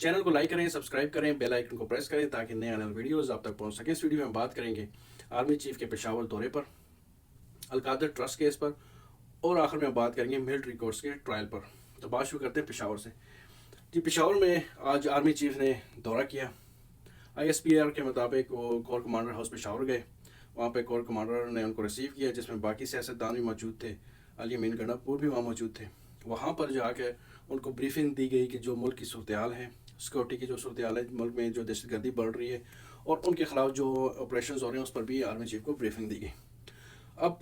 Channel को like करें, subscribe करें, बेल आइकन को प्रेस करें ताकि नए आने वाले वीडियोज़ आप तक पहुँच सकें। इस वीडियो में हम बात करेंगे आर्मी चीफ के पेशावर दौरे पर, अलकादर ट्रस्ट केस पर, और आखिर में बात करेंगे मिलिट्री कोर्ट्स के ट्रायल पर। तो बात शुरू करते हैं पेशावर से। जी, पेशावर में आज आर्मी चीफ ने दौरा किया। ISPR के मुताबिक वो कोर कमांडर हाउस पेशावर गए। वहाँ पे कोर कमांडर ने उनको रिसीव किया, जिसमें बाकी सियासतदान भी मौजूद थे। अली अमीन गंडापुर भी वहाँ मौजूद थे। वहाँ पर जाकर उनको ब्रीफिंग दी गई कि जो मुल्क की सूरत हाल है, सिक्योरिटी की जो सूरत हाल है, मुल्क में जो दहशतगर्दी बढ़ रही है और उनके खिलाफ जो ऑपरेशन हो रहे हैं, उस पर भी आर्मी चीफ को ब्रीफिंग दी गई। अब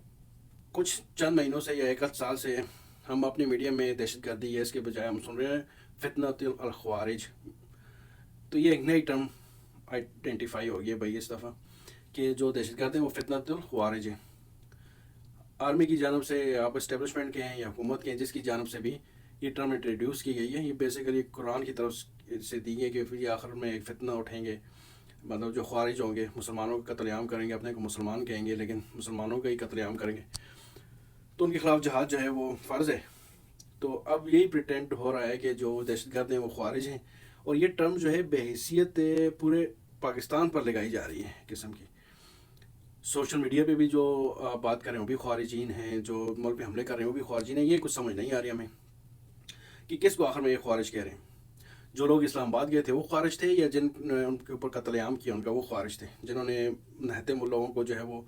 कुछ चंद महीनों से या एक आध साल से हम अपनी मीडिया में दहशतगर्दी है इसके बजाय हम सुन रहे हैं फितनतुल ख्वारिज। तो ये एक नई टर्म आइडेंटिफाई हो गई है भाई इस दफ़ा कि जो दहशतगर्द हैं वो फितनतुल ख्वारिज है। आर्मी की जानब से, आप इस्टेब्लिशमेंट के हैं या हुकूमत के हैं, जिसकी जानब से भी ये टर्म इंट्रोड्यूस की गई है, ये बेसिकली कुरान की तरफ से दी है कि फिर ये आखिर में एक फितना उठेंगे, मतलब जो ख्वारिज होंगे मुसलमानों का कत्लेआम करेंगे, अपने को मुसलमान कहेंगे लेकिन मुसलमानों का ही कत्लेआम करेंगे, तो उनके खिलाफ जहाद जो है वो फ़र्ज़ है। तो अब यही प्रिटेंड हो रहा है कि जो दहशतगर्द हैं वो ख्वारिज हैं, और ये टर्म जो है बहैसियत पूरे पाकिस्तान पर लगाई जा रही है किस्म की। सोशल मीडिया पे भी जो बात कर रहे हैं वो भी ख्वारिजीन हैं, जो मुल्क पे हमले कर रहे हैं वो भी ख्वारिजीन हैं। ये कुछ समझ नहीं आ रही हमें कि किस को आखिर में ये ख्वारिज कह रहे हैं। जो लोग इस्लामाबाद गए थे वो ख्वारिज थे, या जिन उनके ऊपर कत्लेआम किया उनका वो ख्वारिज थे, जिन्होंने नहते लोगों को जो है वो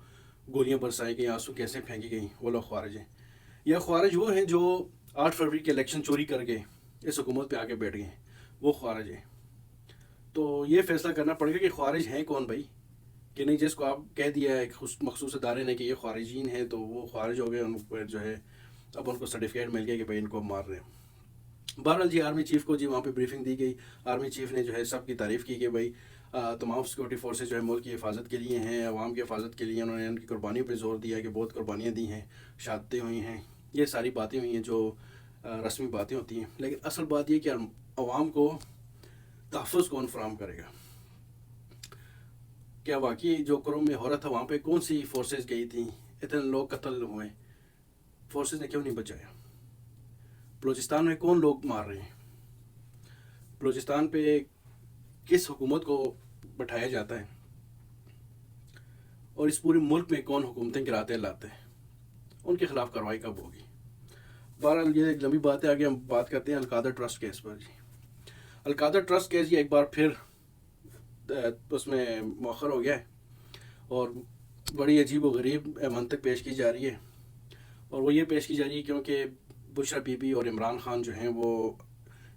गोलियां बरसाई गई, आंसू कैसे फेंकी गई, वो लोग ख्वारिज हैं। या ख्वारिज वो हैं जो 8 फरवरी के इलेक्शन चोरी करके इस हुकूमत पे आके बैठ गए, वो ख्वारिज हैं। तो ये फैसला करना पड़ेगा कि ख्वारिज हैं कौन भाई, कि नहीं जिसको आप कह दिया है मखसूस अदारे ने कि ये ख्वारिजीन हैं तो वो ख्वारिज हो गए, उन पर जो है अब उनको सर्टिफिकेट मिल गया कि भाई इनको मार रहे हैं। बहरहाल जी, आर्मी चीफ को जी वहाँ पे ब्रीफिंग दी गई। आर्मी चीफ ने जो है सब की तारीफ़ की कि भाई तमाम सिक्योरिटी फोर्सेज जो है मुल्क की हिफाजत के लिए हैं, अवाम की हिफाजत के लिए। उन्होंने उनकी कुर्बानियों पर जोर दिया कि बहुत कुर्बानियाँ दी हैं, शहादतें हुई हैं, ये सारी बातें हुई हैं जो रस्मी बातें होती हैं। लेकिन असल बात ये कि अवाम को तहफ़्फ़ुज़ कौन फराहम करेगा? क्या वाकई जो कुरुम में हो रहा था वहाँ पे कौन सी फोर्सेस गई थी, इतने लोग कत्ल हुए, फोर्सेस ने क्यों नहीं बचाया? बलूचिस्तान में कौन लोग मार रहे हैं? बलूचिस्तान पे किस हुकूमत को बैठाया जाता है? और इस पूरे मुल्क में कौन हुकूमतें गिराते लाते हैं? उनके खिलाफ कार्रवाई कब होगी? बहरहाल ये एक लंबी बात है, आगे हम बात करते हैं अलकादर ट्रस्ट केस पर। जी, अलकादर ट्रस्ट केस ये एक बार फिर उसमें मौखर हो गया है और बड़ी अजीब व गरीब मंतक पेश की जा रही है। और वो ये पेश की जा रही है क्योंकि बुशरा बीबी और इमरान खान जो हैं वो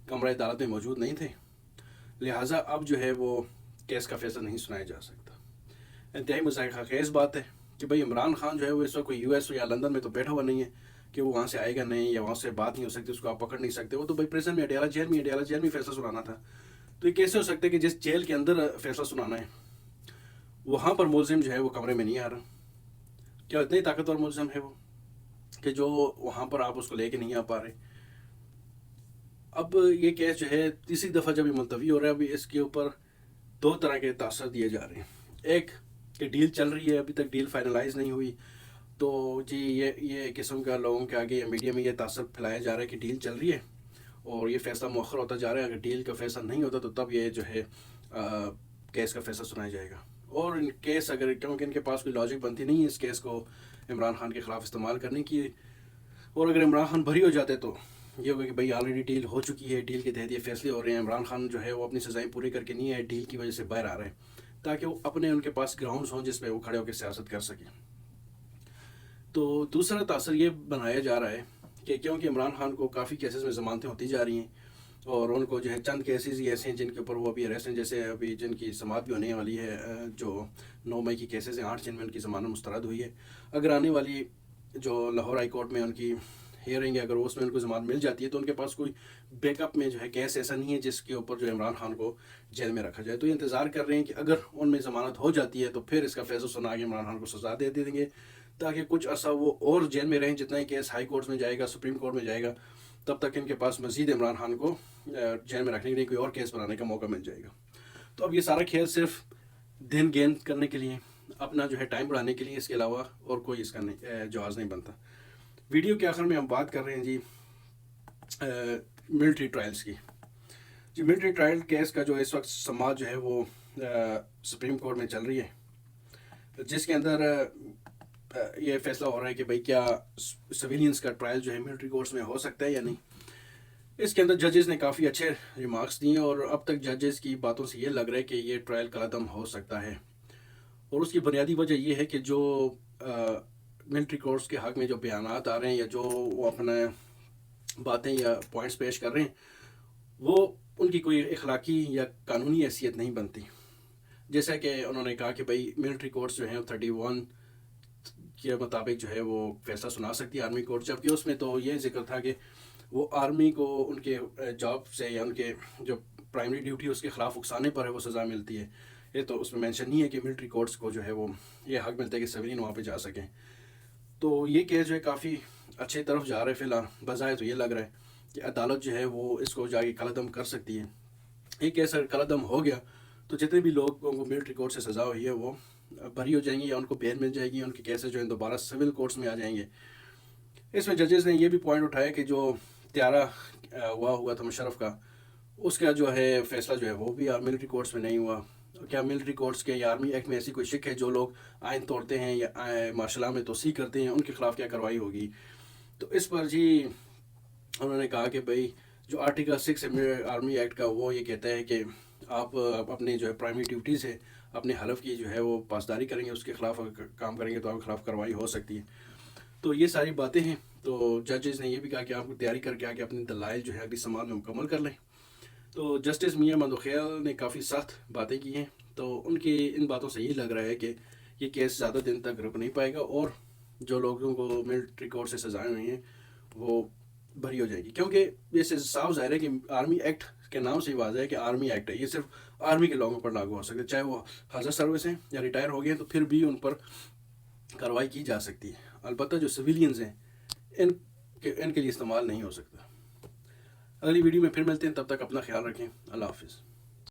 कमरा अदालत में मौजूद नहीं थे, लिहाजा अब जो है वो केस का फैसला नहीं सुनाया जा सकता। इंतहाई मज़ाक़ बात है कि भाई इमरान खान जो है वो इस वक्त कोई US या लंदन में तो बैठा हुआ नहीं है कि वो वहाँ से आएगा नहीं या वहाँ से बात नहीं हो सकती, उसको आप पकड़ नहीं सकते। वो तो भाई प्रिजन में, अडयाला जेल में फैसला सुनाना था। तो ये कैसे हो सकता है कि जिस जेल के अंदर फैसला सुनाना है वहाँ पर मुलजिम जो है वो कमरे में नहीं आ रहा? क्या इतनी ताकतवर मुलजिम है वो कि जो वहाँ पर आप उसको लेके नहीं आ पा रहे? अब ये केस जो है तीसरी दफ़ा जब ये मुलतवी हो रहा है, अभी इसके ऊपर 2 तरह के तासर दिए जा रहे हैं। एक कि डील चल रही है, अभी तक डील फाइनलाइज नहीं हुई, तो जी ये किस्म का लोगों के आगे मीडिया में ये तासर फैलाया जा रहा है कि डील चल रही है और ये फैसला मौखर होता जा रहा है। अगर डील का फैसला नहीं होता तो तब ये जो है केस का फैसला सुनाया जाएगा। और इन केस अगर, क्योंकि इनके पास कोई लॉजिक बनती नहीं है इस केस को इमरान खान के ख़िलाफ़ इस्तेमाल करने की, और अगर इमरान खान बरी हो जाते तो ये होगा कि भाई ऑलरेडी डील हो चुकी है, डील के तहत ये फैसले हो रहे हैं, इमरान खान जो है वो अपनी सज़ाएँ पूरी करके नहीं है, डील की वजह से बाहर आ रहे हैं, ताकि वो अपने उनके पास ग्राउंड्स हों जिस पर वो खड़े होकर सियासत कर सकें। तो दूसरा तासर ये बनाया जा रहा है कि क्योंकि इमरान खान को काफ़ी केसेस में ज़मानतें होती जा रही हैं और उनको जो है चंद केसेस ही ऐसे हैं जिनके ऊपर वो अभी अरेस्ट हैं, जैसे अभी जिनकी समाअत भी होने वाली है, जो 9 मई की केसेस हैं, 8 जिनमें उनकी ज़मानत मुस्तरद हुई है। अगर आने वाली जो लाहौर हाई कोर्ट में उनकी हियरिंग है, अगर उसमें उनको ज़मानत मिल जाती है तो उनके पास कोई बैकअप में जो है केस ऐसा नहीं है जिसके ऊपर जो इमरान खान को जेल में रखा जाए। तो ये इंतज़ार कर रहे हैं कि अगर उनमें ज़मानत हो जाती है तो फिर इसका फैसला सुना के इमरान खान को सज़ा दे देंगे, ताकि कुछ अर्सा वो और जेल में रहें। जितना ही केस हाई कोर्ट में जाएगा, सुप्रीम कोर्ट में जाएगा, तब तक इनके पास मज़ीद इमरान खान को जेल में रखने के लिए कोई और केस बनाने का मौका मिल जाएगा। तो अब ये सारा खेल सिर्फ दिन गेन करने के लिए, अपना जो है टाइम बढ़ाने के लिए, इसके अलावा और कोई इसका नहीं जवाज़ नहीं बनता। वीडियो के आखिर में हम बात कर रहे हैं जी मिलिट्री ट्रायल्स की। جی ملٹری ٹرائل کیس کا جو اس وقت سماعت جو ہے وہ سپریم کورٹ میں چل رہی ہے، جس کے اندر یہ فیصلہ ہو رہا ہے کہ بھئی کیا سویلینس کا ٹرائل جو ہے ملٹری کورٹس میں ہو سکتا ہے یا نہیں۔ اس کے اندر ججز نے کافی اچھے ریمارکس دیے اور اب تک ججز کی باتوں سے یہ لگ رہا ہے کہ یہ ٹرائل کالعدم ہو سکتا ہے، اور اس کی بنیادی وجہ یہ ہے کہ جو ملٹری کورٹس کے حق میں جو بیانات آ رہے ہیں یا جو وہ اپنا باتیں یا پوائنٹس پیش کر رہے ہیں وہ ان کی کوئی اخلاقی یا قانونی حیثیت نہیں بنتی۔ جیسا کہ انہوں نے کہا کہ بھئی ملٹری کورٹس جو ہیں 31 کے مطابق جو ہے وہ فیصلہ سنا سکتی ہے آرمی کورٹ، جبکہ اس میں تو یہ ذکر تھا کہ وہ آرمی کو ان کے جاب سے یا ان کے جو پرائمری ڈیوٹی اس کے خلاف اکسانے پر ہے وہ سزا ملتی ہے۔ یہ تو اس میں مینشن نہیں ہے کہ ملٹری کورٹس کو جو ہے وہ یہ حق ملتا ہے کہ سویلین وہاں پہ جا سکیں۔ تو یہ کیس جو ہے کافی اچھے طرف جا رہا ہے، فی الحال بظاہر تو یہ لگ رہا ہے کہ عدالت جو ہے وہ اس کو جا کے کالعدم کر سکتی ہے۔ یہ کیس اگر کالعدم ہو گیا تو جتنے بھی لوگوں کو ملٹری کورٹ سے سزا ہوئی ہے وہ بری ہو جائیں گے یا ان کو بیل مل جائے گی، ان کے کیسز جو ہیں دوبارہ سول کورٹس میں آ جائیں گے۔ اس میں ججز نے یہ بھی پوائنٹ اٹھایا کہ جو طیارہ ہوا تھا مشرف کا، اس کا جو ہے فیصلہ جو ہے وہ بھی ملٹری کورٹس میں نہیں ہوا۔ کیا ملٹری کورٹس کے یا آرمی ایکٹ میں ایسی کوئی شک ہے جو لوگ آئین توڑتے ہیں یا مارشل لا میں توسیع کرتے ہیں ان کے خلاف کیا کارروائی ہوگی؟ تو اس پر جی انہوں نے کہا کہ بھئی جو آرٹیکل 6 ہے آرمی ایکٹ کا وہ یہ کہتا ہے کہ آپ اپنے جو ہے پرائمری ڈیوٹیز ہے اپنے حلف کی جو ہے وہ پاسداری کریں گے، اس کے خلاف کام کریں گے تو آپ کے خلاف کارروائی ہو سکتی ہے۔ تو یہ ساری باتیں ہیں، تو ججز نے یہ بھی کہا کہ آپ کو تیاری کر کے آگے اپنے دلائل جو ہے اگلی سماعت میں مکمل کر لیں۔ تو جسٹس میاں مندوخیل نے کافی سخت باتیں کی ہیں، تو ان باتوں سے یہ لگ رہا ہے کہ یہ کیس زیادہ دن تک رک نہیں پائے گا اور جو لوگوں کو ملٹری کورٹ سے سزائیں ہوئی ہیں وہ بری ہو جائے گی، کیونکہ یہ صاف ظاہر ہے کہ آرمی ایکٹ کے نام سے ہی واضح ہے کہ آرمی ایکٹ ہے، یہ صرف آرمی کے لوگوں پر لاگو ہو سکتا ہے، چاہے وہ حاضر سروس ہیں یا ریٹائر ہو گئے ہیں تو پھر بھی ان پر کارروائی کی جا سکتی ہے۔ البتہ جو سویلینز ہیں ان کے لیے استعمال نہیں ہو سکتا۔ اگلی ویڈیو میں پھر ملتے ہیں، تب تک اپنا خیال رکھیں، اللہ حافظ۔